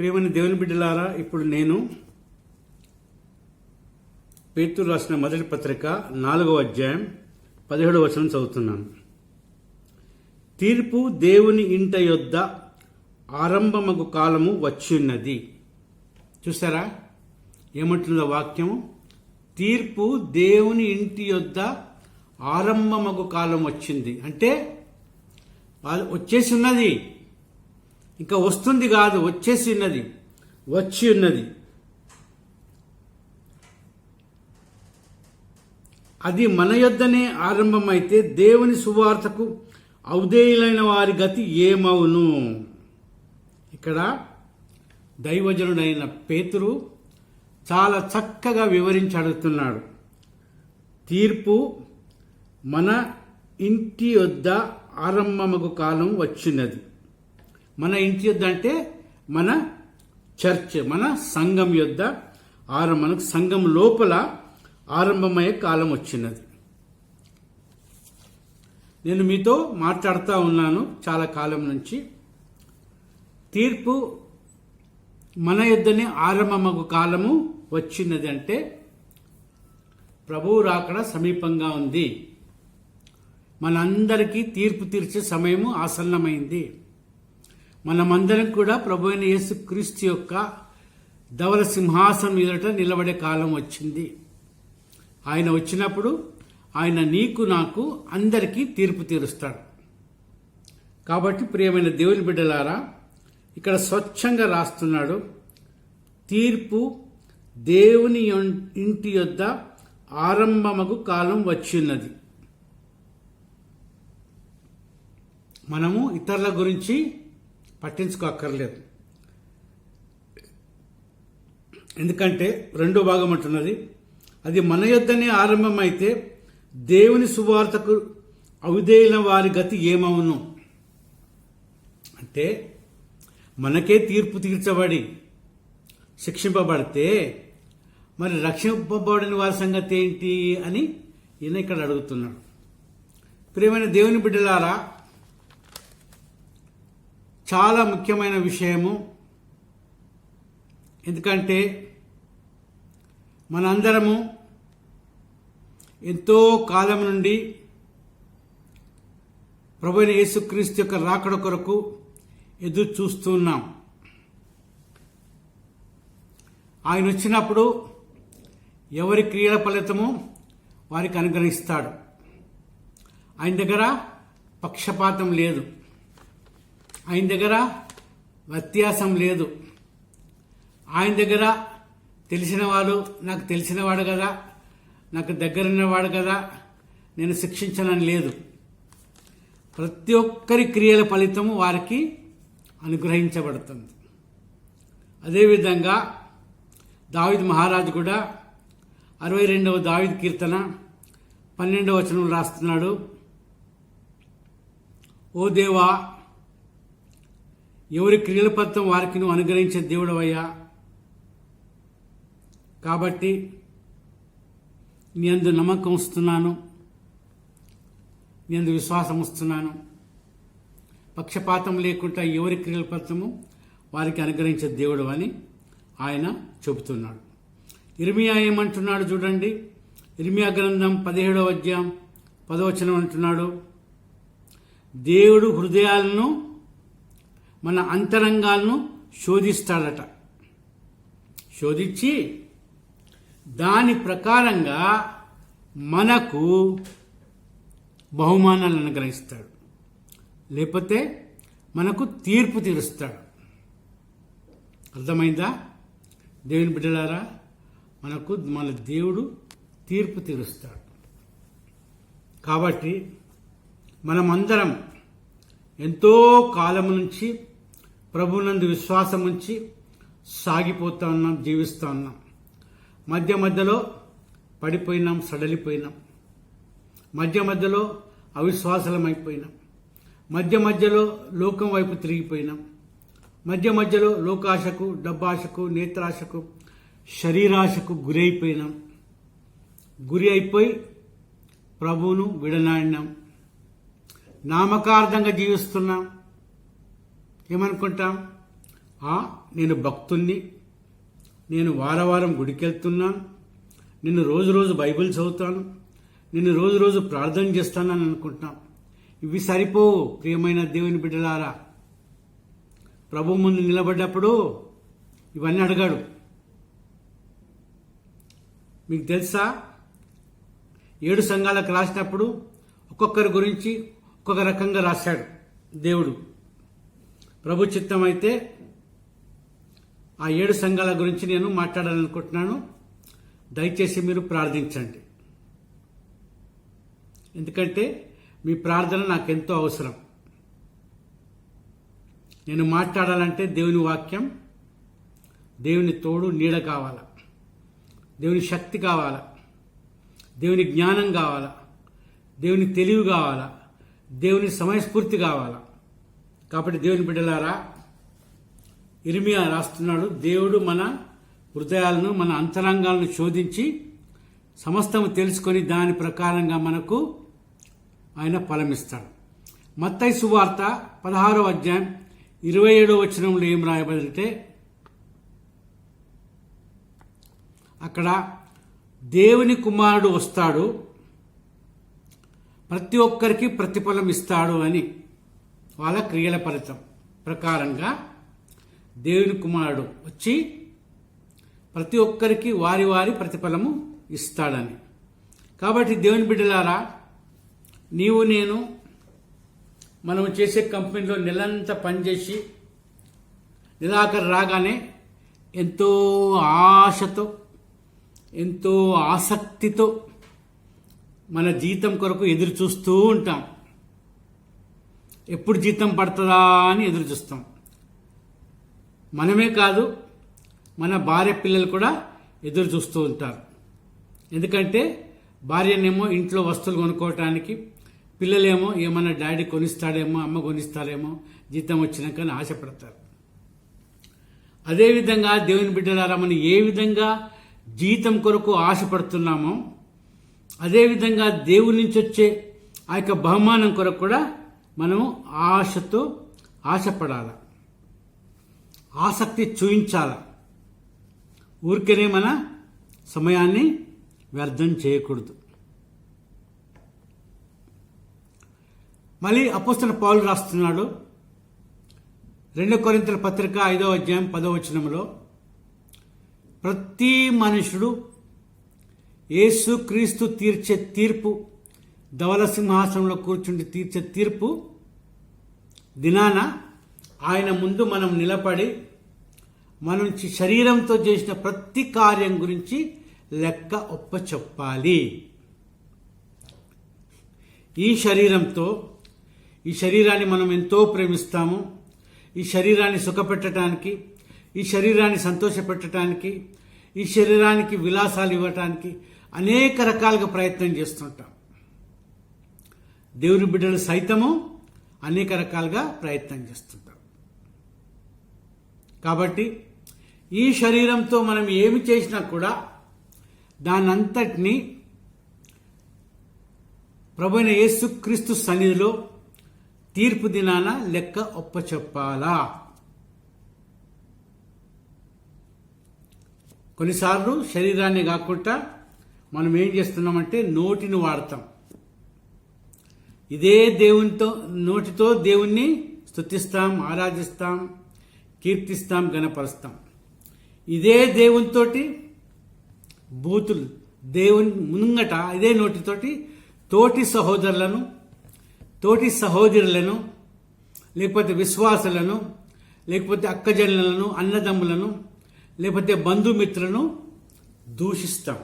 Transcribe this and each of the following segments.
ప్రియమైన దేవుని బిడ్డలారా, ఇప్పుడు నేను పేతురు రాసిన మొదటి పత్రిక 4వ అధ్యాయం 17వ వచనం చదువుతున్నాను. తీర్పు దేవుని ఇంట యొద్ద ఆరంభమగు కాలము వచ్చిన్నది. చూసారా ఏమంటుందో వాక్యము? తీర్పు దేవుని ఇంటి యొద్ద ఆరంభమగు కాలం వచ్చింది. అంటే వచ్చేసి ఉన్నది, ఇంకా వస్తుంది కాదు, వచ్చేసి ఉన్నది, వచ్చి ఉన్నది. అది మన యొద్దనే ఆరంభమైతే దేవుని సువార్తకు ఔదేయులైన వారి గతి ఏమవును? ఇక్కడ దైవజనుడైన పేతురు చాలా చక్కగా వివరించి అడుగుతున్నాడు. తీర్పు మన ఇంటి యొద్ద ఆరంభమగు కాలం వచ్చినది. మన ఇంటి యొద్ద అంటే మన చర్చ్, మన సంఘం యొద్ద మనకు సంఘం లోపల ఆరంభమయ్యే కాలం వచ్చినది. నేను మీతో మాట్లాడుతూ ఉన్నాను చాలా కాలం నుంచి. తీర్పు మన యొద్దనే ఆరంభమగు కాలము వచ్చినది అంటే ప్రభువు రాకడ సమీపంగా ఉంది. మనందరికీ తీర్పు తీర్చే సమయము ఆసన్నమైంది. మనమందరం కూడా ప్రభు అయిన యేసుక్రీస్తు యొక్క ధవల సింహాసనం ఎదుట నిలబడే కాలం వచ్చింది. ఆయన వచ్చినప్పుడు ఆయన నీకు నాకు అందరికీ తీర్పు తీరుస్తాడు. కాబట్టి ప్రియమైన దేవుని బిడ్డలారా, ఇక్కడ స్వచ్ఛంగా రాస్తున్నాడు, తీర్పు దేవుని ఇంటి యొద్ద ఆరంభమగు కాలం వచ్చిన్నది. మనము ఇతరుల గురించి పట్టించుకోక్కర్లేదు. ఎందుకంటే రెండో భాగం అంటున్నది, అది మన యొద్దనే ఆరంభమైతే దేవుని సువార్తకు అవిధేయుల వారి గతి ఏమవును? అంటే మనకే తీర్పు తీర్చబడి శిక్షింపబడితే మరి రక్షింపబడిన వారి సంగతి ఏంటి అని ఈయన ఇక్కడ అడుగుతున్నాడు. ప్రియమైన దేవుని బిడ్డలారా, చాలా ముఖ్యమైన విషయము. ఎందుకంటే మనందరము ఎంతో కాలం నుండి ప్రభువైన యేసుక్రీస్తు యొక్క రాకడ కొరకు ఎదురు చూస్తున్నాం. ఆయన వచ్చినప్పుడు ఎవరి క్రియల ఫలితము వారికి అనుగ్రహిస్తాడు. ఆయన దగ్గర పక్షపాతం లేదు, ఆయన దగ్గర వ్యత్యాసం లేదు. ఆయన దగ్గర తెలిసినవాడు నాకు తెలిసినవాడు కదా, నాకు దగ్గరున్నవాడు కదా, నేను శిక్షించనని లేదు. ప్రతి ఒక్కరి క్రియల ఫలితము వారికి అనుగ్రహించబడుతుంది. అదేవిధంగా దావీదు మహారాజు కూడా 62వ దావీదు కీర్తన 12వ వచనం రాస్తున్నాడు, ఓ దేవా, ఎవరి క్రియల ఫలితం వారికి నువ్వు అనుగ్రహించే దేవుడవయ్యా. కాబట్టి నీ యందు నమ్మకం వస్తున్నాను, నీ యందు విశ్వాసం వస్తున్నాను. పక్షపాతం లేకుండా ఎవరి క్రియల ఫలితము వారికి అనుగ్రహించే దేవుడు అని ఆయన చెబుతున్నాడు. ఇర్మియా ఏమంటున్నాడు చూడండి. ఇర్మియా గ్రంథం 17వ అధ్యాయం 10వ వచనం అంటున్నాడు, దేవుడు హృదయాలను మన అంతరంగాలను శోధిస్తాడట. శోధించి దాని ప్రకారంగా మనకు బహుమానాలను అనుగ్రహిస్తాడు, లేకపోతే మనకు తీర్పు తీరుస్తాడు. అర్థమైందా దేవుని బిడ్డలారా? మన దేవుడు తీర్పు తీరుస్తాడు. కాబట్టి మనమందరం ఎంతో కాలం నుంచి ప్రభువునందు విశ్వాసం ఉంచి సాగిపోతా ఉన్నాం, జీవిస్తూ ఉన్నాం. మధ్య మధ్యలో పడిపోయినాం, సడలిపోయినాం. మధ్య మధ్యలో అవిశ్వాసలమైపోయినాం. మధ్య మధ్యలో లోకం వైపు తిరిగిపోయినాం. మధ్య మధ్యలో లోకాశకు, డబ్బాశకు, నేత్రాశకు, శరీరాశకు గురి అయిపోయి ప్రభువును విడనాడినాం. నామకార్థంగా జీవిస్తున్నాం. ఏమనుకుంటాం? నేను భక్తుణ్ణి, నేను వారం గుడికి వెళ్తున్నాను, నేను రోజు బైబిల్ చదువుతాను, నేను రోజు ప్రార్థన చేస్తానని అనుకుంటున్నాం. ఇవి సరిపోవు ప్రియమైన దేవుని బిడ్డలారా. ప్రభు ముందు నిలబడ్డప్పుడు ఇవన్నీ అడగాడు. మీకు తెలుసా, 7 సంఘాలకు రాసినప్పుడు ఒక్కొక్కరి గురించి ఒక్కొక్క రకంగా రాశాడు దేవుడు. ప్రభు చిత్తం అయితే ఆ 7 సంఘాల గురించి నేను మాట్లాడాలనుకుంటున్నాను. దయచేసి మీరు ప్రార్థించండి. ఎందుకంటే మీ ప్రార్థన నాకెంతో అవసరం. నేను మాట్లాడాలంటే దేవుని వాక్యం, దేవుని తోడు నీడ కావాలా, దేవుని శక్తి కావాలా, దేవుని జ్ఞానం కావాలా, దేవుని తెలివి కావాలా, దేవుని సమయస్ఫూర్తి కావాలా. కాబట్టి దేవుని బిడ్డలారా, ఇర్మియా రాస్తున్నాడు, దేవుడు మన హృదయాలను, మన అంతరంగాలను శోధించి సమస్తము తెలుసుకొని దాని ప్రకారంగా మనకు ఆయన ఫలమిస్తాడు. మత్తయి సువార్త 16వ అధ్యాయం 27వ వచనంలో ఏం రాయబడితే, అక్కడ దేవుని కుమారుడు వస్తాడు, ప్రతి ఒక్కరికి ప్రతిఫలం ఇస్తాడు అని, వాళ్ళ క్రియల ఫలితం ప్రకారంగా దేవుని కుమారుడు వచ్చి ప్రతి ఒక్కరికి వారి వారి ప్రతిఫలము ఇస్తాడని. కాబట్టి దేవుని బిడ్డలారా, నీవు నేను మనం చేసే కంపెనీలో నెలంతా పనిచేసి నెలాఖరు రాగానే ఎంతో ఆశతో, ఎంతో ఆసక్తితో మన జీతం కొరకు ఎదురు చూస్తూ ఉంటాం. ఎప్పుడు జీతం పడుతుందా అని ఎదురు చూస్తాం. మనమే కాదు, మన భార్య పిల్లలు కూడా ఎదురు చూస్తూ ఉంటారు. ఎందుకంటే భార్యనేమో ఇంట్లో వస్తువులు కొనుక్కోవటానికి, పిల్లలేమో ఏమన్నా డాడీ కొనిస్తాడేమో, అమ్మ కొనిస్తారేమో జీతం వచ్చినాక ఆశపడతారు. అదేవిధంగా దేవుని బిడ్డలారా, మనం ఏ విధంగా జీతం కొరకు ఆశపడుతున్నామో అదేవిధంగా దేవుని నుంచి వచ్చే ఆ యొక్క బహుమానం కొరకు కూడా మనము ఆశతో ఆశపడాలి, ఆసక్తి చూయించాలి. ఊరికనే మన సమయాన్ని వ్యర్థం చేయకూడదు. మళ్ళీ అపోస్తలుడైన పౌలు రాస్తున్నాడు 2 కొరింథీయుల పత్రిక 5వ అధ్యాయం 10వ వచనంలో, ప్రతి మనుషుడు యేసు క్రీస్తు తీర్చే తీర్పు, ధవల సింహాసనంలో కూర్చుండి తీర్చే తీర్పు దినాన ఆయన ముందు మనం నిలబడి మనం శరీరంతో చేసిన ప్రతి కార్యం గురించి లెక్క ఒప్పచెప్పాలి. ఈ శరీరాన్ని మనం ఎంతో ప్రేమిస్తాము. ఈ శరీరాన్ని సుఖపెట్టడానికి, ఈ శరీరాన్ని సంతోషపెట్టడానికి, ఈ శరీరానికి విలాసాలు ఇవ్వటానికి అనేక రకాలుగా ప్రయత్నం చేస్తుంటాం. దేవుని బిడ్డలు సైతము అనేక రకాలుగా ప్రయత్నం చేస్తుంటాం. కాబట్టి ఈ శరీరంతో మనం ఏమి చేసినా కూడా దానంతటినీ ప్రభువైన యేసుక్రీస్తు సన్నిధిలో తీర్పు దినాన లెక్క ఒప్పచెప్పాలా. కొన్నిసార్లు శరీరాన్ని కాకుండా మనం ఏం చేస్తున్నామంటే నోటిని వాడతాం. ఇదే నోటితో దేవుణ్ణి స్తుతిస్తాం, ఆరాధిస్తాం, కీర్తిస్తాం, గణపరుస్తాం. ఇదే దేవునితోటి బూతులు, దేవుని ముంగట ఇదే నోటితోటి తోటి సహోదరులను, తోటి సహోదరులను, లేకపోతే విశ్వాసులను, లేకపోతే అక్కజనులను, అన్నదమ్ములను, లేకపోతే బంధుమిత్రులను దూషిస్తాం,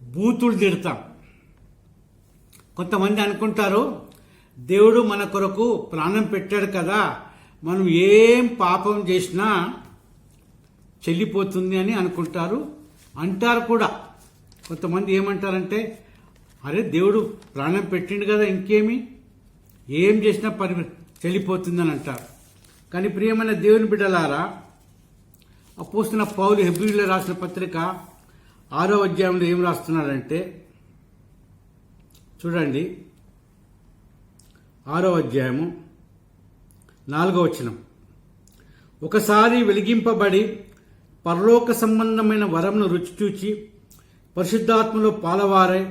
బూతులు తిడతాం. కొంతమంది అనుకుంటారు, దేవుడు మన కొరకు ప్రాణం పెట్టాడు కదా, మనం ఏం పాపం చేసినా చెల్లిపోతుంది అని అనుకుంటారు, అంటారు కూడా. కొంతమంది ఏమంటారంటే, అరే దేవుడు ప్రాణం పెట్టిండు కదా, ఇంకేమి, ఏం చేసినా చెల్లిపోతుందని అంటారు. కానీ ప్రియమైన దేవుని బిడ్డలారా, అపోస్తలుడైన పౌలు హెబ్రీయులకు రాసిన పత్రిక 6వ అధ్యాయంలో ఏం రాస్తున్నాడంటే, చూడండి, 6వ అధ్యాయము 4వ వచనం, ఒకసారి వెలిగింపబడి పరలోక సంబంధమైన వరంను రుచి చూచి పరిశుద్ధాత్మలో పాలవారై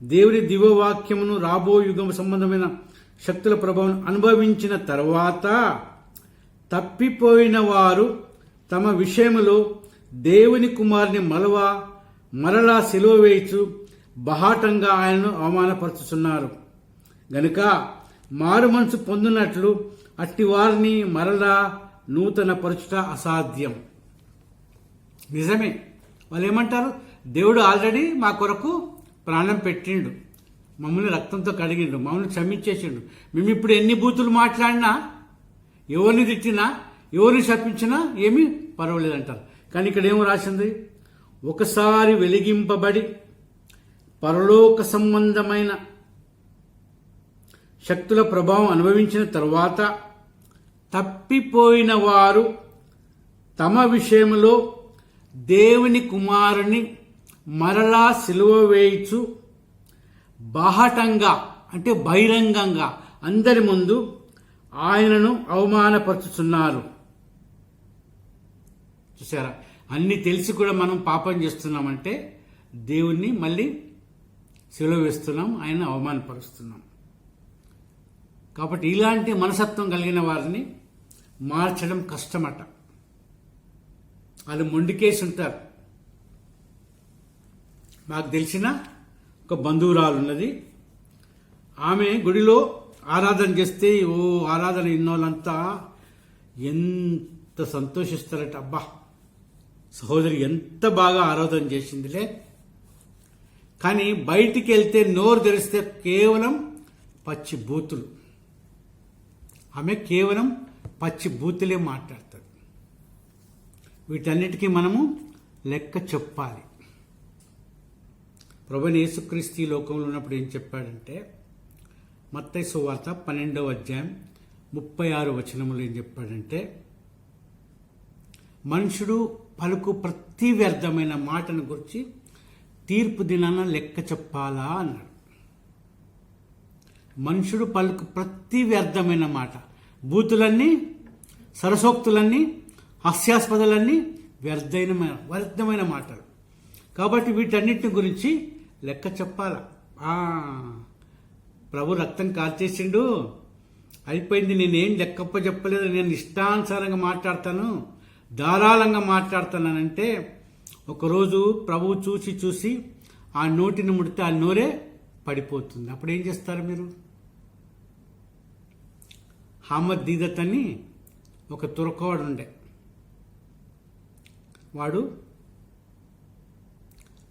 దేవుని దివ్యవాక్యమును రాబో యుగం సంబంధమైన శక్తుల ప్రభావం అనుభవించిన తర్వాత తప్పిపోయిన వారు తమ విషయములో దేవుని కుమారుని మరలా సిలువ వేయచు బహాటంగా ఆయనను అవమానపరుచుతున్నారు గనుక మారు మనసు పొందినట్లు అట్టి వారిని మరలా నూతన పరచుట అసాధ్యం. నిజమే, వాళ్ళు ఏమంటారు, దేవుడు ఆల్రెడీ మా కొరకు ప్రాణం పెట్టిండు, మమ్మల్ని రక్తంతో కడిగిండు, మమ్మల్ని క్షమించేసిండు. మేము ఇప్పుడు ఎన్ని బూతులు మాట్లాడినా, ఎవరిని తిట్టినా, ఎవరిని శపించినా ఏమీ పర్వాలేదంటారు. కానీ ఇక్కడ ఏమో రాసింది, ఒకసారి వెలిగింపబడి పరలోక సంబంధమైన శక్తుల ప్రభావం అనుభవించిన తరువాత తప్పిపోయిన వారు తమ విషయంలో దేవుని కుమారుని మరలా సిలువ వేయిచు బాహటంగా అంటే బహిరంగంగా అందరి ముందు ఆయనను అవమానపరుచుతున్నారు. చూసారా, అన్ని తెలిసి కూడా మనం పాపం చేస్తున్నామంటే దేవుణ్ణి మళ్ళీ సిలువ వేస్తున్నాం, ఆయన అవమానపరుస్తున్నాం. కాబట్టి ఇలాంటి మనసత్వం కలిగిన వారిని మార్చడం కష్టమట. వాళ్ళు మొండికేసి ఉంటారు. నాకు తెలిసిన ఒక బంధువురాలు ఉన్నది. ఆమె గుడిలో ఆరాధన చేస్తే ఆరాధన ఇన్నోళ్ళంతా ఎంత సంతోషిస్తారట. అబ్బా, సహోదరి ఎంత బాగా ఆరాధన చేసిందిలే. కానీ బయటికి వెళ్తే నోరు తెరిస్తే కేవలం పచ్చి బూతులు. ఆమె కేవలం పచ్చి బూతులే మాట్లాడుతుంది. వీటన్నిటికీ మనము లెక్క చెప్పాలి. ప్రభువైన యేసుక్రీస్తు ఈ లోకంలో ఉన్నప్పుడు ఏం చెప్పాడంటే, మత్తయి సువార్త 12వ అధ్యాయం 36 వచనములు ఏం చెప్పాడంటే, మనుషుడు పలుకు ప్రతి వ్యర్థమైన మాటను గురించి తీర్పు దినాన లెక్క చెప్పాలా అన్నాడు. మనుషుడు పలుకు ప్రతి వ్యర్థమైన మాట, బూతులన్నీ, సరసోక్తులన్నీ, హాస్యాస్పదాలన్నీ వ్యర్థమైన మాటలు. కాబట్టి వీటన్నిటిని గురించి లెక్క చెప్పాల. ప్రభు రక్తం కార్చేసిండు, అయిపోయింది, నేనేం లెక్కప్ప చెప్పలేదు, నేను ఇష్టానుసారంగా మాట్లాడతాను, ధారాళంగా మాట్లాడతానంటే ఒకరోజు ప్రభువు చూసి ఆ నోటిని ముడితే ఆ నోరే పడిపోతుంది. అప్పుడు ఏం చేస్తారు మీరు? అహ్మద్ దీదత్ అని ఒక తురకవాడు ఉండే, వాడు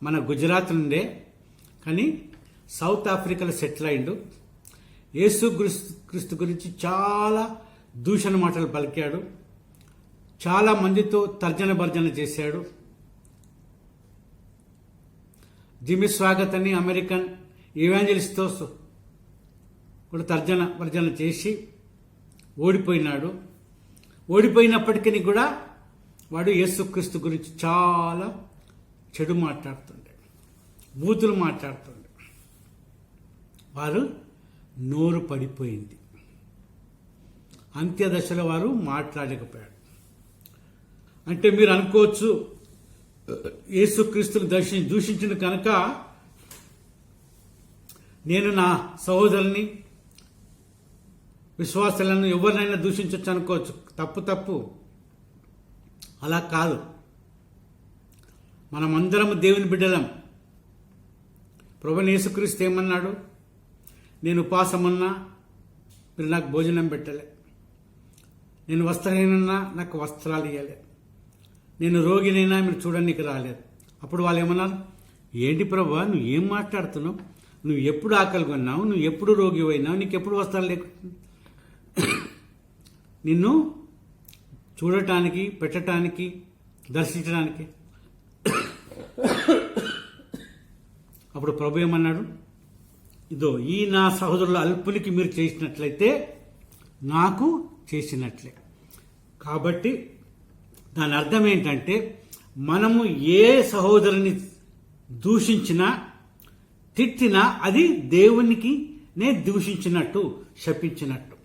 మన గుజరాత్ నుండే, కానీ సౌత్ ఆఫ్రికాలో సెటిల్ అయిండు. యేసు క్రీస్తు గురించి చాలా దూషణ మాటలు పలికాడు, చాలా మందితో తర్జన భర్జన చేశాడు. జిమ్మి స్వాగత్ అని అమెరికన్ ఈవాంజలిస్ట్తో కూడా తర్జన భర్జన చేసి ఓడిపోయినాడు. ఓడిపోయినప్పటికీ కూడా వాడు యేసుక్రీస్తు గురించి చాలా చెడు మాట్లాడుతుండే, బూతులు మాట్లాడుతుండే. వారు నోరు పడిపోయింది. అంత్యదశలో వారు మాట్లాడలేకపోయాడు. అంటే మీరు అనుకోవచ్చు, యేసుక్రీస్తుని దూషించిన కనుక నేను నా సహోదరుని, విశ్వాసాలను ఎవరినైనా దూషించవచ్చు అనుకోవచ్చు. తప్పు. అలా కాదు. మనమందరం దేవుని బిడ్డలం. ప్రభువైన యేసుక్రీస్తు ఏమన్నాడు? నేను ఉపవాసమున్నా మీరు నాకు భోజనం పెట్టలే, నేను వస్త్రహీనన్నా నాకు వస్త్రాలు ఇవ్వలే, నేను రోగినైనా మీరు చూడడానికి రాలేదు. అప్పుడు వాళ్ళు ఏమన్నారు? ఏంటి ప్రభువా, నువ్వు ఏం మాట్లాడుతున్నావు? నువ్వు ఎప్పుడు ఆకలి కొన్నావు? నువ్వు ఎప్పుడు రోగి అయినావు? నీకు ఎప్పుడు వస్త్రాలు లేకుండా? నిన్ను చూడటానికి, పెట్టడానికి, దర్శించడానికి. అప్పుడు ప్రభు ఏమన్నాడు? ఇదో ఈ నా సహోదరుల అల్పునికి మీరు చేసినట్లయితే నాకు చేసినట్లే. కాబట్టి దాని అర్థం ఏంటంటే, మనము ఏ సహోదరుని దూషించినా, తిట్టినా అది దేవునికి దూషించినట్టు, శపించినట్టు.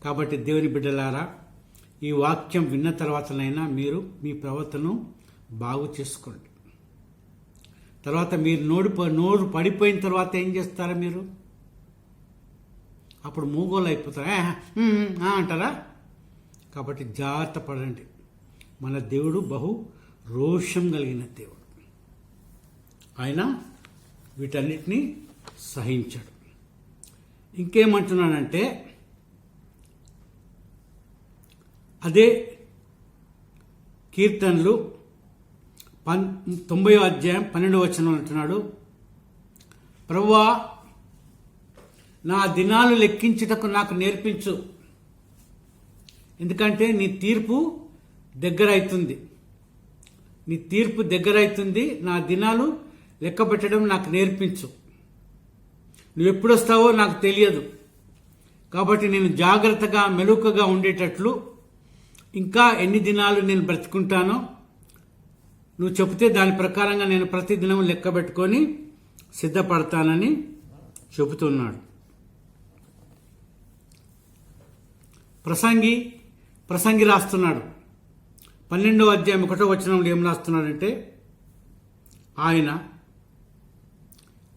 కాబట్టి దేవుని బిడ్డలారా, ఈ వాక్యం విన్న తర్వాతనైనా మీరు మీ ప్రవర్తనను బాగు చేసుకోండి. తర్వాత మీరు నోరు పడిపోయిన తర్వాత ఏం చేస్తారా? మీరు అప్పుడు మూగోలు అయిపోతారా, అంటారా? కాబట్టి జాగ్రత్త పడండి. మన దేవుడు బహు రోషం కలిగిన దేవుడు. ఆయన వీటన్నిటినీ సహించాడు. ఇంకేమంటున్నానంటే, అదే కీర్తనలు 90వ అధ్యాయం 12వ వచనం అంటున్నాడు, ప్రభువా నా దినాలు లెక్కించుటకు నాకు నేర్పించు, ఎందుకంటే నీ తీర్పు దగ్గర అవుతుంది. నీ తీర్పు దగ్గర అవుతుంది. నా దినాలు లెక్క పెట్టడం నాకు నేర్పించు. నువ్వు ఎప్పుడు వస్తావో నాకు తెలియదు. కాబట్టి నేను జాగ్రత్తగా మెలకువగా ఉండేటట్లు ఇంకా ఎన్ని దినాలు నేను బ్రతుకుంటానో నువ్వు చెబితే దాని ప్రకారంగా నేను ప్రతిదినం లెక్క పెట్టుకొని సిద్ధపడతానని చెబుతున్నాడు. ప్రసంగి రాస్తున్నాడు 12వ అధ్యాయం 1వ వచనంలో ఏం రాస్తున్నాడంటే, ఆయన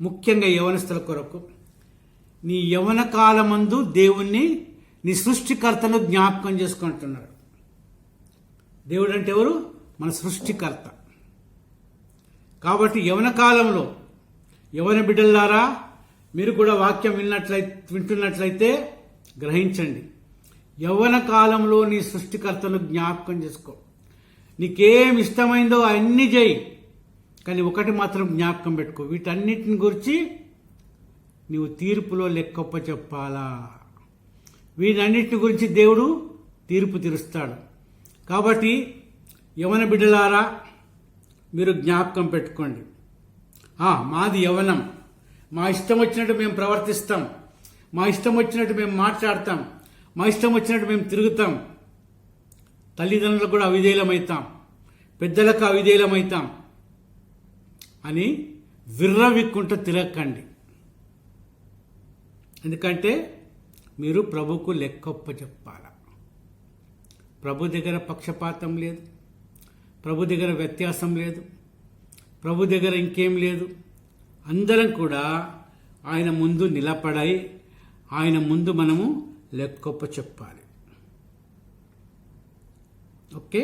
ముఖ్యంగా యవనస్తుల కొరకు, నీ యవన కాలమందు దేవుణ్ణి నీ సృష్టికర్తను జ్ఞాపకం చేసుకుంటున్నాడు. దేవుడు అంటే ఎవరు? మన సృష్టికర్త. కాబట్టి యవన కాలంలో యవన బిడ్డలారా, మీరు కూడా వాక్యం వింటున్నట్లయితే గ్రహించండి. యవ్వన కాలంలో నీ సృష్టికర్తను జ్ఞాపకం చేసుకో. నీకేం ఇష్టమైందో అన్నీ చేయి, కానీ ఒకటి మాత్రం జ్ఞాపకం పెట్టుకో, వీటన్నిటిని గురించి నీవు తీర్పులో లెక్కొప్ప చెప్పాలా. వీటన్నిటిని గురించి దేవుడు తీర్పు తీరుస్తాడు. కాబట్టి యవన బిడ్డలారా, మీరు జ్ఞాపకం పెట్టుకోండి. మాది యవనం, మా ఇష్టం వచ్చినట్టు మేము ప్రవర్తిస్తాం, మా ఇష్టం వచ్చినట్టు మేము మాట్లాడతాం, మా ఇష్టం వచ్చినట్టు మేము తిరుగుతాం, తల్లిదండ్రులకు కూడా అవిధేయులమవుతాం, పెద్దలకు అవిధేయులమవుతాం అని విర్రవిక్కుంటూ తిరగకండి. ఎందుకంటే మీరు ప్రభుకు లెక్కొప్ప చెప్పాల. ప్రభు దగ్గర పక్షపాతం లేదు, ప్రభు దగ్గర వ్యత్యాసం లేదు, ప్రభు దగ్గర ఇంకేం లేదు. అందరం కూడా ఆయన ముందు నిలబడాయి, ఆయన ముందు మనము లెక్కొప్ప చెప్పాలి. ఓకే,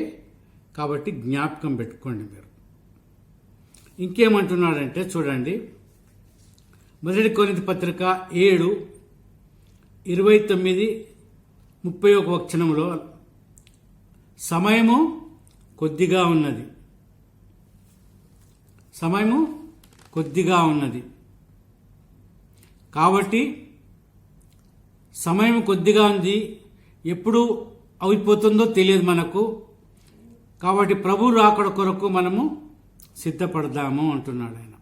కాబట్టి జ్ఞాపకం పెట్టుకోండి మీరు. ఇంకేమంటున్నాడంటే చూడండి, 1 కొరింథీ పత్రిక 7:29-31 వచనంలో, సమయము కొద్దిగా ఉన్నది, సమయము కొద్దిగా ఉన్నది. కాబట్టి సమయం కొద్దిగా ఉంది, ఎప్పుడు అయిపోతుందో తెలియదు మనకు. కాబట్టి ప్రభు రాకడ కొరకు మనము సిద్ధపడదాము అంటున్నాడు ఆయన.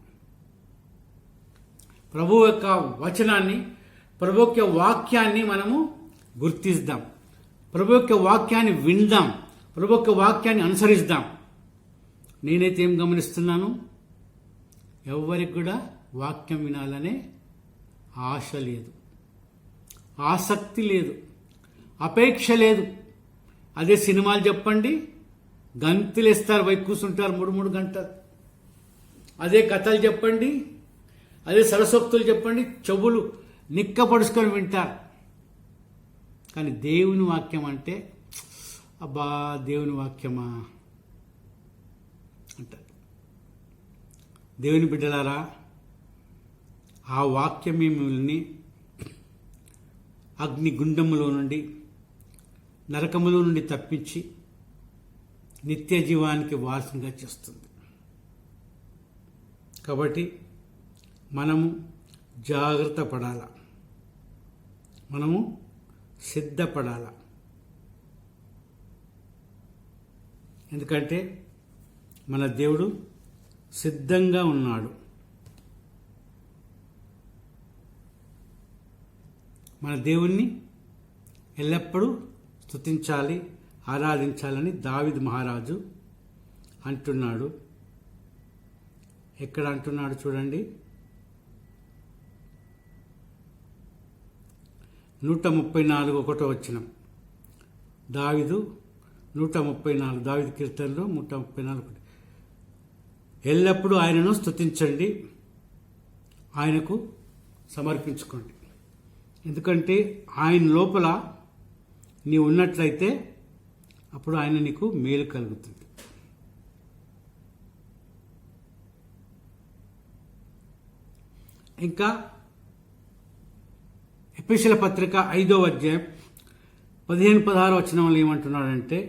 ప్రభు యొక్క వచనాన్ని, ప్రభు యొక్క వాక్యాన్ని మనము గుర్తిద్దాం, ప్రభు యొక్క వాక్యాన్ని విందాం, ప్రభు యొక్క వాక్యాన్ని అనుసరిద్దాం. నేనైతే ఏం గమనిస్తున్నాను, ఎవరికి కూడా వాక్యం వినాలనే ఆశ లేదు, ఆసక్తి లేదు, అపేక్ష లేదు. అదే సినిమాలు చెప్పండి, గంతులేస్తారు, పోయి కూర్చుంటారు 3 గంటలు. అదే కథలు చెప్పండి, అదే సరసోక్తులు చెప్పండి, చెవులు నిక్కపడుచుకొని వింటారు. కానీ దేవుని వాక్యం అంటే, అబ్బా దేవుని వాక్యమా అంటారు. దేవుని బిడ్డలారా, ఆ వాక్యం మిమ్మల్ని అగ్నిగుండములో నుండి, నరకములో నుండి తప్పించి నిత్య జీవానికి వారసునిగా చేస్తుంది. కాబట్టి మనము జాగ్రత్త పడాల, మనము సిద్ధపడాల. ఎందుకంటే మన దేవుడు సిద్ధంగా ఉన్నాడు. మన దేవుణ్ణి ఎల్లప్పుడూ స్తుతించాలి, ఆరాధించాలని దావీదు మహారాజు అంటున్నాడు. ఎక్కడ అంటున్నాడు చూడండి, 134 1వ వచనం. దావీదు 134 దావీదు కీర్తనలో 134. ఎల్లప్పుడూ ఆయనను స్తుతించండి, ఆయనకు సమర్పించుకోండి. ఎందుకంటే ఆయన లోపల నీవు ఉన్నట్లయితే అప్పుడు ఆయన నీకు మేలు కలుగుతుంది. ఇంకా ఎఫెసీయుల పత్రిక 5వ అధ్యాయం 15-16 వచనంలో ఏమంటున్నాడంటే,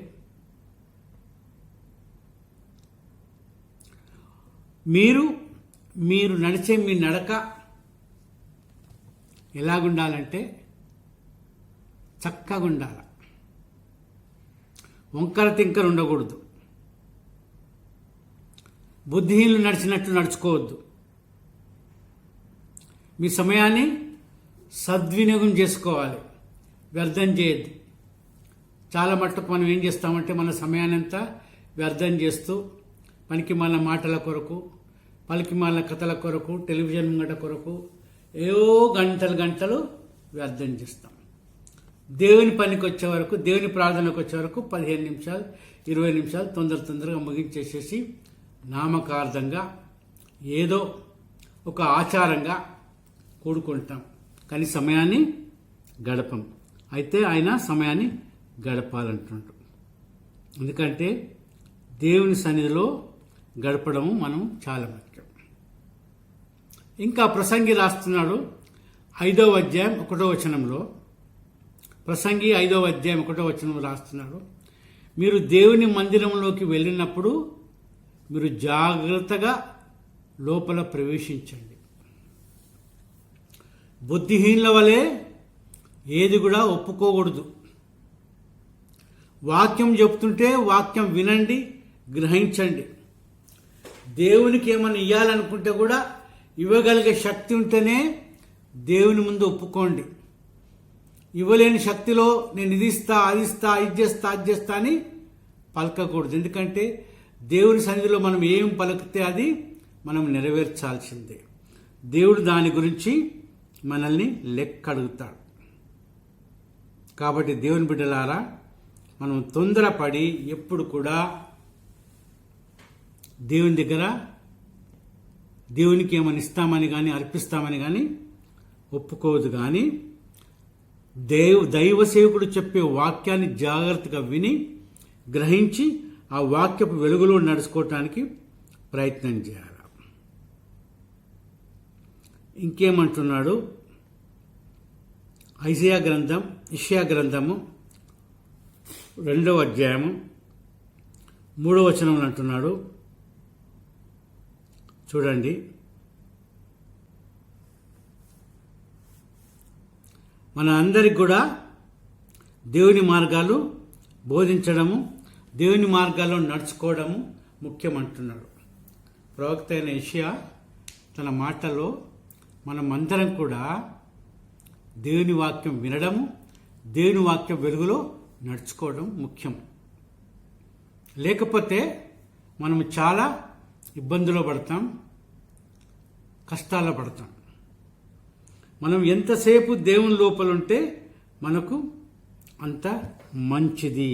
మీరు నడిచే మీ నడక ఎలాగుండాలంటే చక్కగా ఉండాలి, వంకర తింకర ఉండకూడదు, బుద్ధిహీనులు నడిచినట్టు నడుచుకోవద్దు, మీ సమయాన్ని సద్వినియోగం చేసుకోవాలి, వ్యర్థం చేయొద్దు. చాలా మట్టుకు మనం ఏం చేస్తామంటే మన సమయాన్ని అంతా వ్యర్థం చేస్తూ పనికి మాలిన మాటల కొరకు, పలికి మాలిన కథల కొరకు, టెలివిజన్ ముంగట కొరకు ఏవో గంటలు వ్యర్థం చేస్తాం. దేవుని పనికి వచ్చే వరకు, దేవుని ప్రార్థనకు వచ్చే వరకు 15 నిమిషాలు 20 నిమిషాలు తొందరగా ముగించేసేసి నామకార్థంగా ఏదో ఒక ఆచారంగా కూడుకుంటాం, కానీ సమయాన్ని గడపం. అయితే ఆయన సమయాన్ని గడపాలంటున్నాడు. ఎందుకంటే దేవుని సన్నిధిలో గడపడము మనం చాలా ముఖ్యం. ఇంకా ప్రసంగి రాస్తున్నాడు 5వ అధ్యాయం 1వ వచనంలో, ప్రసంగి 5వ అధ్యాయం 1వ వచనం రాస్తున్నాడు, మీరు దేవుని మందిరంలోకి వెళ్ళినప్పుడు మీరు జాగ్రత్తగా లోపల ప్రవేశించండి. బుద్ధిహీనుల వలె ఏది కూడా ఒప్పుకోకూడదు. వాక్యం చెప్తుంటే వాక్యం వినండి, గ్రహించండి. దేవునికి ఏమైనా ఇవ్వాలనుకుంటే కూడా ఇవ్వగలిగే శక్తి ఉంటేనే దేవుని ముందు ఒప్పుకోండి. ఇవ్వలేని శక్తిలో నేను ఇది ఇస్తా, అది ఇస్తా, ఇది చేస్తా, అది చేస్తా అని పలకకూడదు. ఎందుకంటే దేవుని సన్నిధిలో మనం ఏం పలికితే అది మనం నెరవేర్చాల్సిందే. దేవుడు దాని గురించి మనల్ని లెక్క అడుగుతాడు. కాబట్టి దేవుని బిడ్డలారా, మనం తొందరపడి ఎప్పుడు కూడా దేవుని దగ్గర దేవునికి ఏమని ఇస్తామని కానీ అర్పిస్తామని కానీ ఒప్పుకోవద్దు. కానీ దైవ సేవకుడు చెప్పే వాక్యాన్ని జాగ్రత్తగా విని గ్రహించి ఆ వాక్యపు వెలుగులో నడుచుకోవటానికి ప్రయత్నం చేయాలి. ఇంకేమంటున్నాడు? యెషయా గ్రంథము 2వ అధ్యాయము 3వ వచనంలో అంటున్నాడు, చూడండి, మన అందరికి కూడా దేవుని మార్గాలు బోధించడము, దేవుని మార్గాల్లో నడుచుకోవడము ముఖ్యమంటున్నాడు. ప్రవక్త అయిన యెషయా తన మాటల్లో మనమందరం కూడా దేవుని వాక్యం వినడము, దేవుని వాక్యం వెలుగులో నడుచుకోవడం ముఖ్యం. లేకపోతే మనం చాలా ఇబ్బందులు పడతాం, కష్టాల్లో పడతాం. మనం ఎంతసేపు దేవుని లోపల ఉంటే మనకు అంత మంచిది.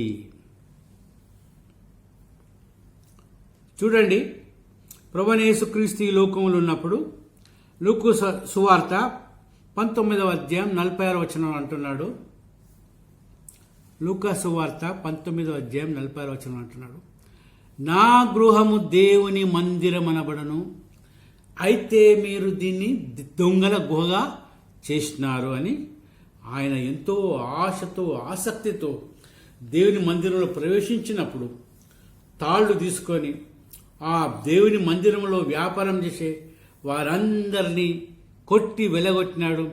చూడండి, ప్రభువైన యేసుక్రీస్తు ఈ లోకంలో ఉన్నప్పుడు లూకా సువార్త 19వ అధ్యాయం 46వ వచనం అంటున్నాడు. లూకా సువార్త 19వ అధ్యాయం 46వ వచనం అంటున్నాడు, నా గృహము దేవుని మందిరం అనబడను, అయితే మీరు దీన్ని దొంగల గుహగా చేసినారు అని. ఆయన ఎంతో ఆశతో ఆసక్తితో దేవుని మందిరంలో ప్రవేశించినప్పుడు తాళ్ళు తీసుకొని ఆ దేవుని మందిరంలో వ్యాపారం చేసే వారందరినీ కొట్టి వెలగొట్టినాడు.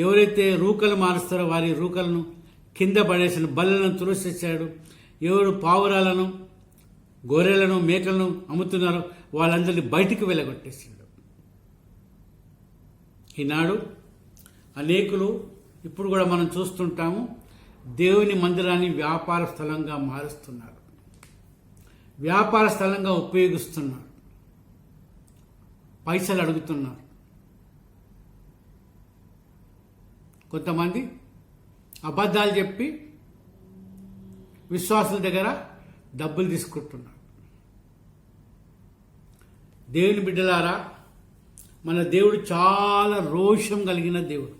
ఎవరైతే రూకలు మారుస్తారో వారి రూకలను కింద పడేసిన బల్లలను తులసేశాడు. ఎవరు పావురాలను, గొర్రెలను, మేకలను అమ్ముతున్నారో వాళ్ళందరినీ బయటికి వెలగొట్టేసాడు. ఈనాడు అనేకులు, ఇప్పుడు కూడా మనం చూస్తుంటాము, దేవుని మందిరాన్ని వ్యాపార స్థలంగా మారుస్తున్నారు, వ్యాపార స్థలంగా ఉపయోగిస్తున్నారు, పైసలు అడుగుతున్నారు. కొంతమంది అబద్ధాలు చెప్పి విశ్వాసుల దగ్గర డబ్బులు తీసుకుంటున్నాడు. దేవుని బిడ్డలారా, మన దేవుడు చాలా రోషం కలిగిన దేవుడు.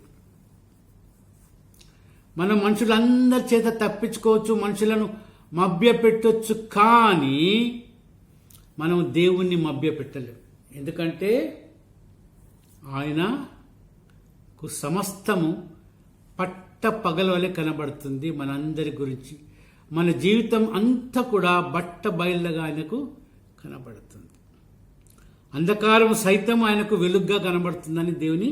మనం మనుషులందరి చేత తప్పించుకోవచ్చు, మనుషులను మభ్యపెట్టొచ్చు, కానీ మనం దేవుణ్ణి మభ్యపెట్టలేము. ఎందుకంటే ఆయనకు సమస్తము పట్ట పగల వలె కనబడుతుంది. మనందరి గురించి మన జీవితం అంతా కూడా బట్ట బయలుగా ఆయనకు కనబడుతుంది. అంధకారం సైతం ఆయనకు వెలుగ్గా కనబడుతుందని దేవుని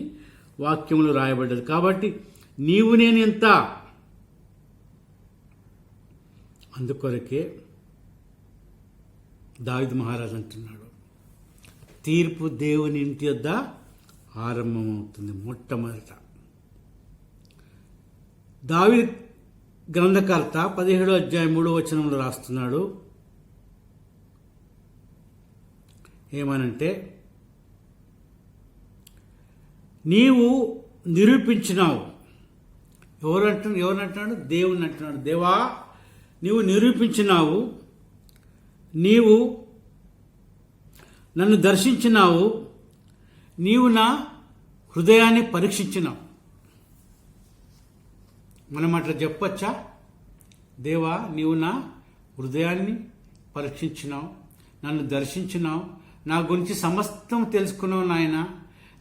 వాక్యములు రాయబడ్డది. కాబట్టి నీవు నేను ఎంత, అందుకొరకే దావీదు మహారాజు అంటున్నాడు, తీర్పు దేవుని ఇంటి వద్ద ఆరంభమవుతుంది. మొట్టమొదట దావీదు గ్రంథకర్త 17వ అధ్యాయం 3వ వచనంలో రాస్తున్నాడు. ఏమనంటే, నీవు నిరూపించినావు. ఎవరంటున్నాడు? దేవుని అంటున్నాడు. దేవా, నీవు నిరూపించినావు, నీవు నన్ను దర్శించినావు, నీవు నా హృదయాన్ని పరీక్షించినావు. మనం అట్లా చెప్పచ్చా? దేవా, నీవు నా హృదయాన్ని పరీక్షించినావు, నన్ను దర్శించినావు, నా గురించి సమస్తం తెలుసుకున్నావు నాయన,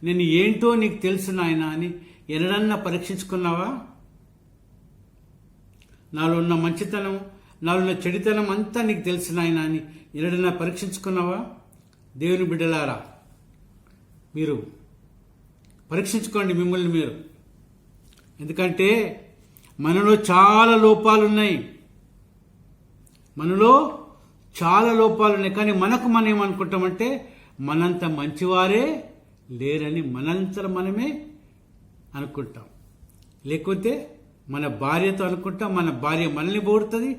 నేను ఏంటో నీకు తెలుసు నాయన అని ఎన్నడన్నా పరీక్షించుకున్నావా? నాలో ఉన్న మంచితనం, నాలో ఉన్న చెడితనం అంతా నీకు తెలుసు నాయన అని ఎన్నడన్నా పరీక్షించుకున్నావా? దేవుని బిడ్డలారా, మీరు పరీక్షించుకోండి మిమ్మల్ని మీరు. ఎందుకంటే మనలో చాలా లోపాలున్నాయి, కానీ మనం ఏమనుకుంటామంటే మనంత మంచివారే లేరని మనంతర మనమే అనుకుంటాం. లేకపోతే మన భార్యతో అనుకుంటాం, మన భార్య మనల్ని పొగుడుతుంది,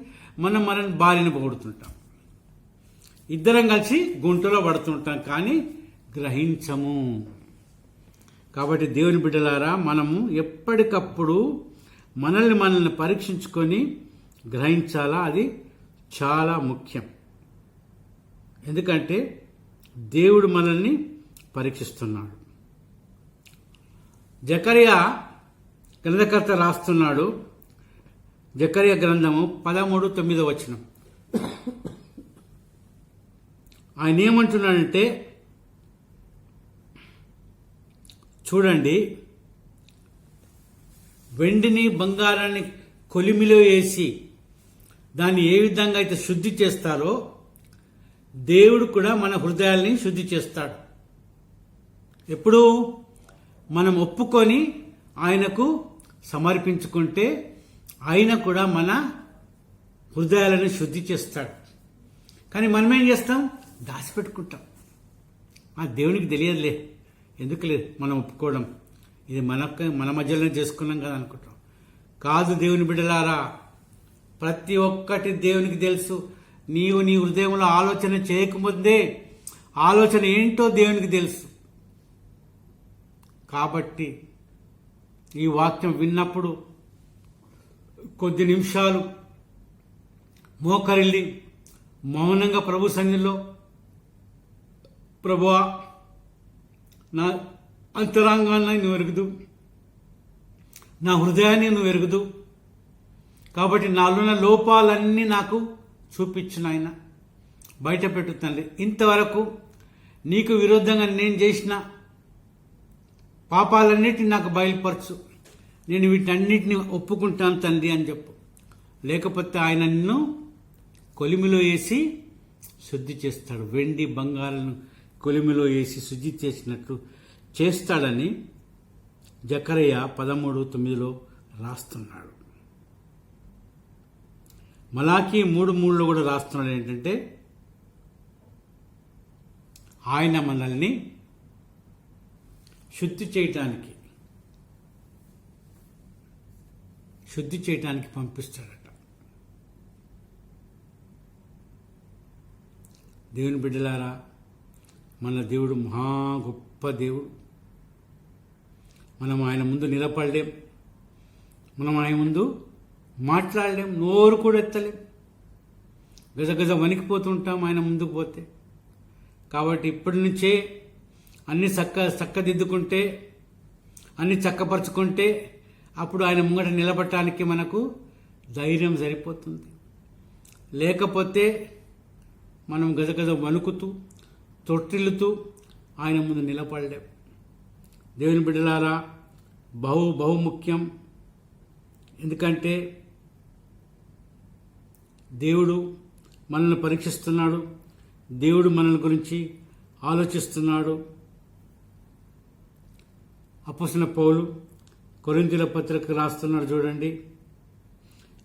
మన భార్యను పొగుడుతుంటాం. ఇద్దరం కలిసి గుంటలో పడుతుంటాం, కానీ గ్రహించము. కాబట్టి దేవుని బిడ్డలారా, మనము ఎప్పటికప్పుడు మనల్ని పరీక్షించుకొని గ్రహించాలా. అది చాలా ముఖ్యం. ఎందుకంటే దేవుడు మనల్ని పరీక్షిస్తున్నాడు. జకరియా గ్రంథకర్త రాస్తున్నాడు. జకరియా గ్రంథము 13:9 వచనం. ఆయన ఏమంటున్నాడంటే, చూడండి, వెండిని బంగారాన్ని కొలిమిలో వేసి దాన్ని ఏ విధంగా అయితే శుద్ధి చేస్తారో దేవుడు కూడా మన హృదయాల్ని శుద్ధి చేస్తాడు. ఎప్పుడు మనం ఒప్పుకొని ఆయనకు సమర్పించుకుంటే ఆయన కూడా మన హృదయాలను శుద్ధి చేస్తాడు. కానీ మనం ఏం చేస్తాం? దాచిపెట్టుకుంటాం. ఆ దేవునికి తెలియదులే, ఎందుకు లేదు మనం ఒప్పుకోవడం, ఇది మన మధ్యలోనే చేసుకున్నాం కదా అనుకుంటాం. కాదు దేవుని బిడ్డలారా, ప్రతి ఒక్కటి దేవునికి తెలుసు. నీవు నీ హృదయంలో ఆలోచన చేయకముందే ఆలోచన ఏంటో దేవునికి తెలుసు. కాబట్టి ఈ వాక్యం విన్నప్పుడు కొద్ది నిమిషాలు మోకరిల్లి మౌనంగా ప్రభు సన్నిధిలో, ప్రభువా, నా అంతరంగాన్ని నువ్వు ఎరుగుదు, నా హృదయాన్ని నువ్వు ఎరుగుదు, కాబట్టి నాలో ఉన్న లోపాలన్నీ నాకు చూపించిన ఆయన బయట పెట్టు తండ్రి. ఇంతవరకు నీకు విరుద్ధంగా నేను చేసిన పాపాలన్నిటిని నాకు బయలుపరచు, నేను వీటన్నిటిని ఒప్పుకుంటాను తండ్రి అని చెప్పు. లేకపోతే ఆయన నిన్ను కొలిమిలో వేసి శుద్ధి చేస్తాడు. వెండి బంగారాలను కొలిమిలో వేసి శుద్ధి చేసినట్లు చేస్తాడని జకరియా 13:9 రాస్తున్నాడు. మలాకీ 3:3 కూడా రాస్తున్నాడు. ఏంటంటే ఆయన మనల్ని శుద్ధి చేయటానికి పంపిస్తాడట. దేవుని బిడ్డలారా, మన దేవుడు మహా గొప్ప దేవుడు. మనం ఆయన ముందు నిలబడలేం, మనం ఆయన ముందు మాట్లాడలేం, నోరు కూడా ఎత్తలేం. గజగజ వణికిపోతుంటాం ఆయన ముందుకు పోతే. కాబట్టి ఇప్పటి నుంచే అన్ని చక్కదిద్దుకుంటే, అన్ని చక్కపరుచుకుంటే అప్పుడు ఆయన ముంగట నిలబడటానికి మనకు ధైర్యం సరిపోతుంది. లేకపోతే మనం గజగజ వణుకుతూ తొట్టిల్లుతూ ఆయన ముందు నిలబడలేం. దేవుని బిడ్డలారా, బహు ముఖ్యం. ఎందుకంటే దేవుడు మనల్ని పరీక్షిస్తున్నాడు, దేవుడు మనల్ని గురించి ఆలోచిస్తున్నాడు. అపోస్తలుడైన పౌలు కొరింథీయుల పత్రిక రాస్తున్నాడు చూడండి.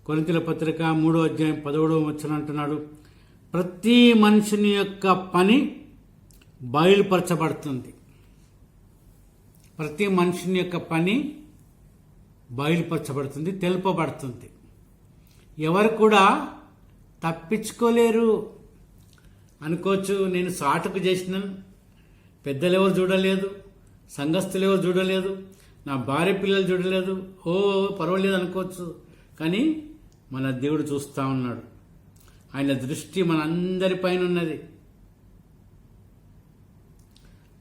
కొరింథీయుల పత్రిక 3వ అధ్యాయం 17వ వచనం అంటున్నాడు, ప్రతి మనుషుని యొక్క పని బయలుపరచబడుతుంది. ప్రతి మనుషుని యొక్క పని బయలుపరచబడుతుంది, తెలుపబడుతుంది. ఎవరు కూడా తప్పించుకోలేరు. అనుకోవచ్చు, నేను సాటుకు చేసినాను, పెద్దలు ఎవరు చూడలేదు, సంఘస్థులు ఎవరు చూడలేదు, నా భార్య పిల్లలు చూడలేదు, పర్వాలేదు అనుకోవచ్చు. కానీ మన దేవుడు చూస్తూ ఉన్నాడు. ఆయన దృష్టి మన అందరిపైన ఉన్నది.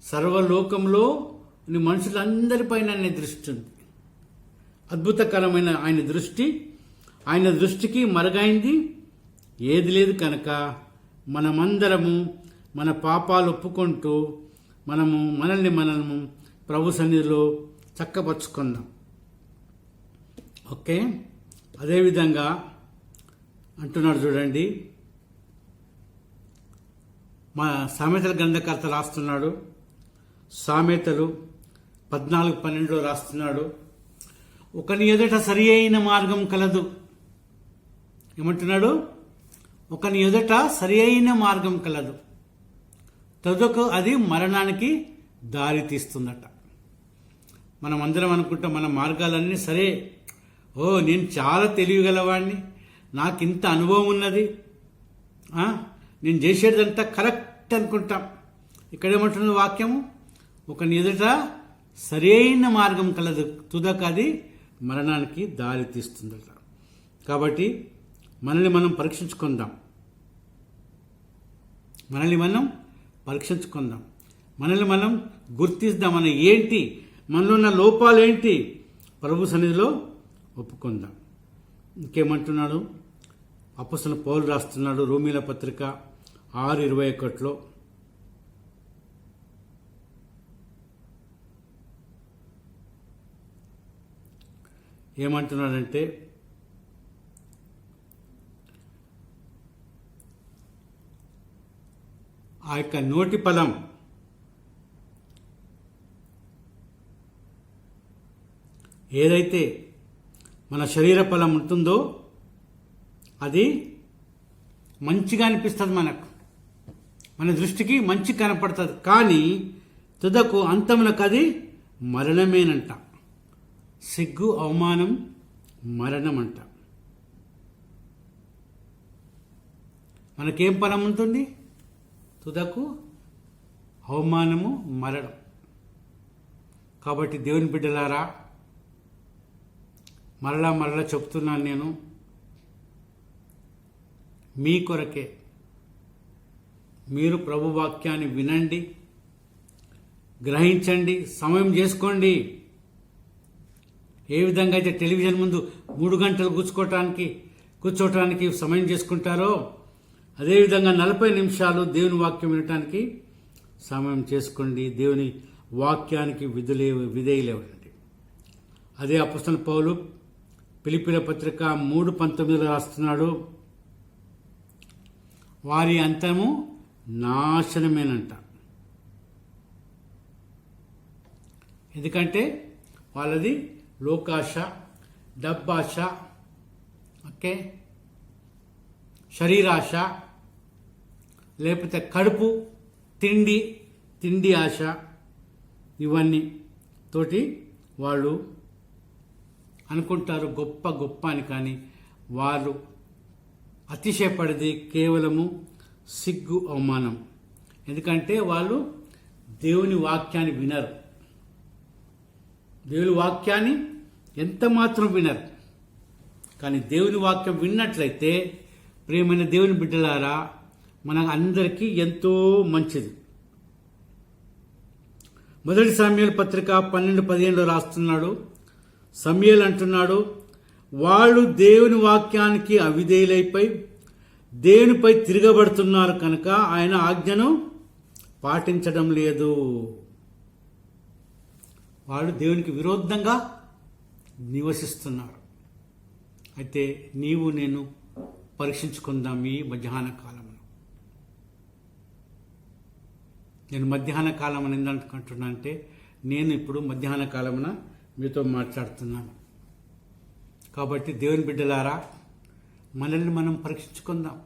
సర్వలోకంలో మనుషులందరిపైన ఆయన దృష్టి ఉంది. అద్భుతకరమైన ఆయన దృష్టికి మరుగైంది ఏది లేదు. కనుక మనమందరము మన పాపాలు ఒప్పుకుంటూ మనల్ని ప్రభు సన్నిధిలో చక్కపరుచుకుందాం. ఓకే, అదేవిధంగా అంటున్నాడు చూడండి, మా సామెతల గ్రంథకర్త రాస్తున్నాడు. సామెతలు 14:12 రాస్తున్నాడు, ఒకని ఎదుట సరి అయిన మార్గం కలదు. ఏమంటున్నాడు? ఒకని ఎదుట సరి అయిన మార్గం కలదు, తదుకు అది మరణానికి దారి తీస్తుందట. మనం అందరం అనుకుంటాం మన మార్గాలన్నీ సరే, నేను చాలా తెలివిగలవాడిని, నాకు ఇంత అనుభవం ఉన్నది, నేను చేసేదంతా కరెక్ట్ అనుకుంటాం. ఇక్కడేమంటున్నది వాక్యము? ఒకని ఎదుట సరి అయిన మార్గం కలదు, తుదకు అది మరణానికి దారి తీస్తుందట. కాబట్టి మనల్ని మనం పరీక్షించుకుందాం, మనల్ని మనం గుర్తిద్దాం. మన ఏంటి, మనలో ఉన్న లోపాలు ఏంటి, ప్రభు సన్నిధిలో ఒప్పుకుందాం. ఇంకేమంటున్నాడు? అపోస్తలుడైన పౌలు రాస్తున్నాడు రోమీయుల పత్రిక 6:21 ఏమంటున్నాడంటే, ఆ యొక్క నోటి ఫలం ఏదైతే మన శరీర ఫలం ఉంటుందో అది మంచిగా అనిపిస్తుంది, మన దృష్టికి మంచి కనపడుతుంది. కానీ తుదకు అంతమునకు అది మరణమేనంట. సిగ్గు, అవమానం, మరణం అంట. మనకేం ఫలం ఉంటుంది? తుదకు అవమానము, మరణం. కాబట్టి దేవుని బిడ్డలారా, మరలా చెప్తున్నాను నేను, మీ కొరకే మీరు ప్రభు వాక్యాన్ని వినండి, గ్రహించండి, సమయం చేసుకోండి. ఏ విధంగా అయితే టెలివిజన్ ముందు 3 గంటలు కూర్చోటానికి సమయం చేసుకుంటారో, అదేవిధంగా 40 నిమిషాలు దేవుని వాక్యం వినటానికి సమయం చేసుకోండి. దేవుని వాక్యానికి విధేయులేవండి. అదే అపోస్తలుడైన పౌలు ఫిలిప్పీయుల పత్రిక 3:19 రాస్తున్నాడు, వారి అంతము నాశనమేనంట. ఎందుకంటే వాళ్ళది లోకాశ, డబ్బాశ, ఓకే, శరీరాశ, లేకపోతే కడుపు, తిండి ఆశ, ఇవన్నీ తోటి వాళ్ళు అనుకుంటారు గొప్ప అని. కానీ వాళ్ళు అతిశయపడేది కేవలము సిగ్గు, అవమానం. ఎందుకంటే వాళ్ళు దేవుని వాక్యాన్ని వినరు, దేవుని వాక్యాన్ని ఎంత మాత్రం వినరు. కానీ దేవుని వాక్యం విన్నట్లయితే ప్రియమైన దేవుని బిడ్డలారా, మన అందరికీ ఎంతో మంచిది. మొదటి సమూయేలు పత్రిక 12:15 రాస్తున్నాడు. సమూయేలు అంటున్నాడు, వాళ్ళు దేవుని వాక్యానికి అవిధేయులైపోయి దేవునిపై తిరగబడుతున్నారు కనుక ఆయన ఆజ్ఞను పాటించడం లేదు. వాళ్ళు దేవునికి విరోధంగా నివసిస్తున్నారు. అయితే నీవు నేను పరీక్షించుకుందాం ఈ మధ్యాహ్న కాలంలో. నేను మధ్యాహ్న కాలం అని ఎందుకంటున్నా అంటే, నేను ఇప్పుడు మధ్యాహ్న కాలమున మీతో మాట్లాడుతున్నాను. కాబట్టి దేవుని బిడ్డలారా, మనల్ని మనం పరీక్షించుకుందాం.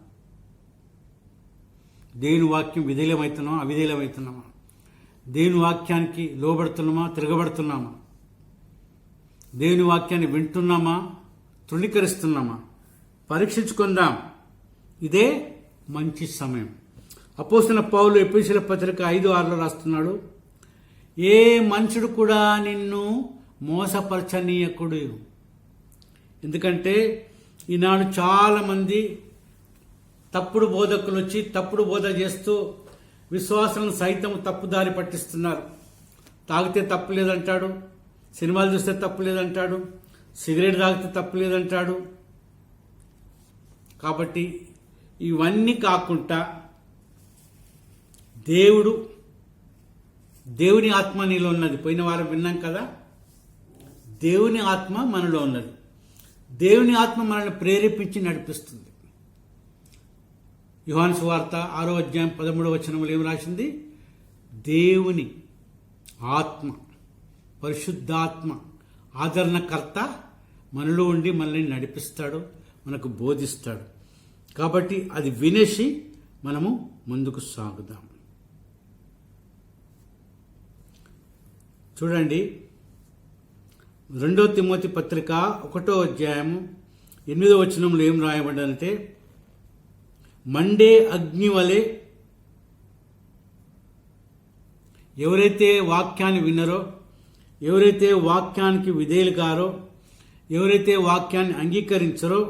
దేవుని వాక్యం విధేయమవుతున్నామా, అవిధేయమవుతున్నామా? దేవుని వాక్యానికి లోబడుతున్నామా, తిరగబడుతున్నామా? దేవుని వాక్యాన్ని వింటున్నామా, తృణీకరిస్తున్నామా? పరీక్షించుకుందాం. ఇదే మంచి సమయం. అపోస్తలుడైన పౌలు ఎఫెసీయుల పత్రిక 5:6 రాస్తున్నాడు, ఏ మనుషుడు కూడా నిన్ను మోసపరచనీయకుడు. ఎందుకంటే ఈనాడు చాలా మంది తప్పుడు బోధకులు వచ్చి తప్పుడు బోధ చేస్తూ విశ్వాసాలను సైతం తప్పుదారి పట్టిస్తున్నారు. తాగితే తప్పు లేదంటాడు, సినిమాలు చూస్తే తప్పు లేదంటాడు, సిగరెట్ తాగితే తప్పు లేదంటాడు. కాబట్టి ఇవన్నీ కాకుండా దేవుని ఆత్మ నీలో ఉన్నది. పోయిన వారం విన్నాం కదా, దేవుని ఆత్మ మనలో ఉన్నది. దేవుని ఆత్మ మనల్ని ప్రేరేపించి నడిపిస్తుంది. యోహాను సువార్త 6:13 ఏం రాసింది? దేవుని ఆత్మ, పరిశుద్ధాత్మ, ఆదరణకర్త మనలో ఉండి మనల్ని నడిపిస్తాడు, మనకు బోధిస్తాడు. కాబట్టి అది వినేసి మనము ముందుకు సాగుదాం. చూడండి, 2 తిమోతి పత్రిక 1:8 ఏం రాయబడ్డంటే, మండే అగ్ని వలె ఎవరైతే వాక్యాన్ని విన్నారో, ఎవరైతే వాక్యానికి విధేయులు కారో, ఎవరైతే వాక్యాన్ని అంగీకరించరో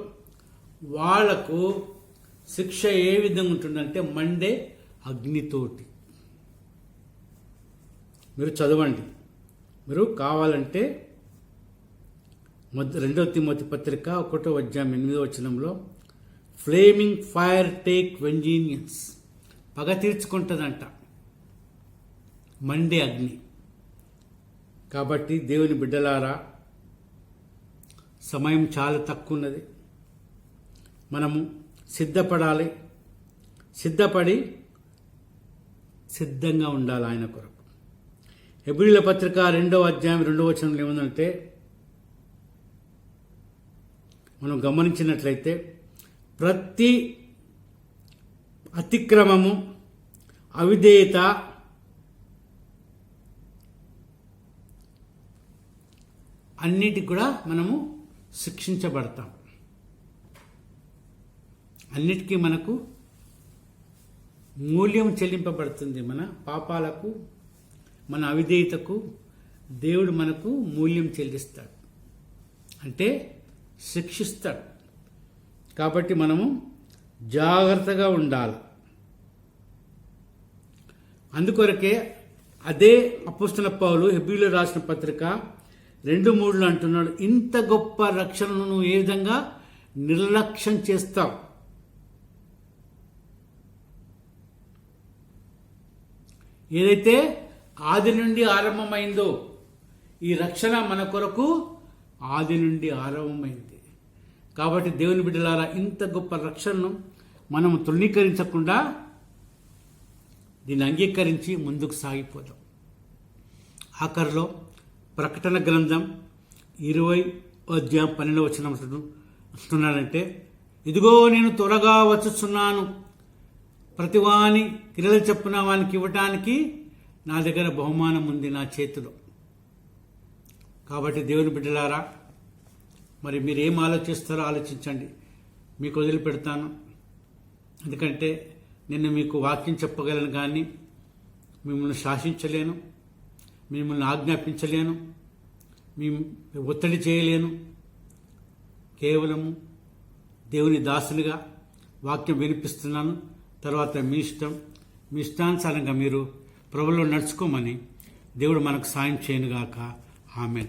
వాళ్లకు శిక్ష ఏ విధంగా ఉంటుందంటే మండే అగ్నితోటి. మీరు చదవండి. మీరు కావాలంటే 2 తిమోతి పత్రిక 1:8 ఫ్లేమింగ్ ఫైర్ టేక్ వెంజీనియన్స్, పగ తీర్చుకుంటుందంట మండే అగ్ని. కాబట్టి దేవుని బిడ్డలారా, సమయం చాలా తక్కువ ఉన్నది. మనము సిద్ధపడాలి. సిద్ధపడి సిద్ధంగా ఉండాలి ఆయన కొరకు. హెబ్రీయుల పత్రిక 2:2 ఏముందంటే, మనం గమనించినట్లయితే ప్రతి అతిక్రమము, అవిధేయత, అన్నిటికి కూడా మనము శిక్షించబడతాం. అన్నిటికీ మనకు మూల్యం చెల్లింపబడుతుంది. మన పాపాలకు, మన అవిధేయతకు దేవుడు మనకు మూల్యం చెల్లిస్తాడు, అంటే శిక్షిస్తాడు. కాబట్టి మనము జాగ్రత్తగా ఉండాలి. అందుకొరకే అదే అపోస్తలుడైన పౌలు హెబ్రీయులకు రాసిన పత్రిక 2:3 అంటున్నాడు, ఇంత గొప్ప రక్షణను నువ్వు ఏ విధంగా నిర్లక్ష్యం చేస్తావు? ఏదైతే ఆది నుండి ఆరంభమైందో ఈ రక్షణ మన కొరకు ఆది నుండి ఆరంభమైంది. కాబట్టి దేవుని బిడ్డలారా, ఇంత గొప్ప రక్షణను మనం తృణీకరించకుండా దీన్ని అంగీకరించి ముందుకు సాగిపోదాం. ఆఖరిలో ప్రకటన గ్రంథం 20:12 అంటున్నాడంటే, ఇదిగో నేను త్వరగా వచ్చుచున్నాను, ప్రతివాని క్రియల చొప్పున వానికి ఇవ్వటానికి నా దగ్గర బహుమానం ఉంది నా చేతిలో. కాబట్టి దేవుని బిడ్డలారా, మరి మీరు ఏం ఆలోచిస్తారో ఆలోచించండి. మీకు వదిలిపెడతాను. ఎందుకంటే నేను మీకు వాక్యం చెప్పగలను కానీ మిమ్మల్ని శాసించలేను, మిమ్మల్ని ఆజ్ఞాపించలేను, మీ ఒత్తిడి చేయలేను. కేవలము దేవుని దాసునిగా వాక్యం వినిపిస్తున్నాను. తర్వాత మీ ఇష్టం, మీ ఇష్టానుసారంగా మీరు ప్రభువులో నడుచుకోమని దేవుడు మనకు సాయం చేయనుగాక. ఆమేన్.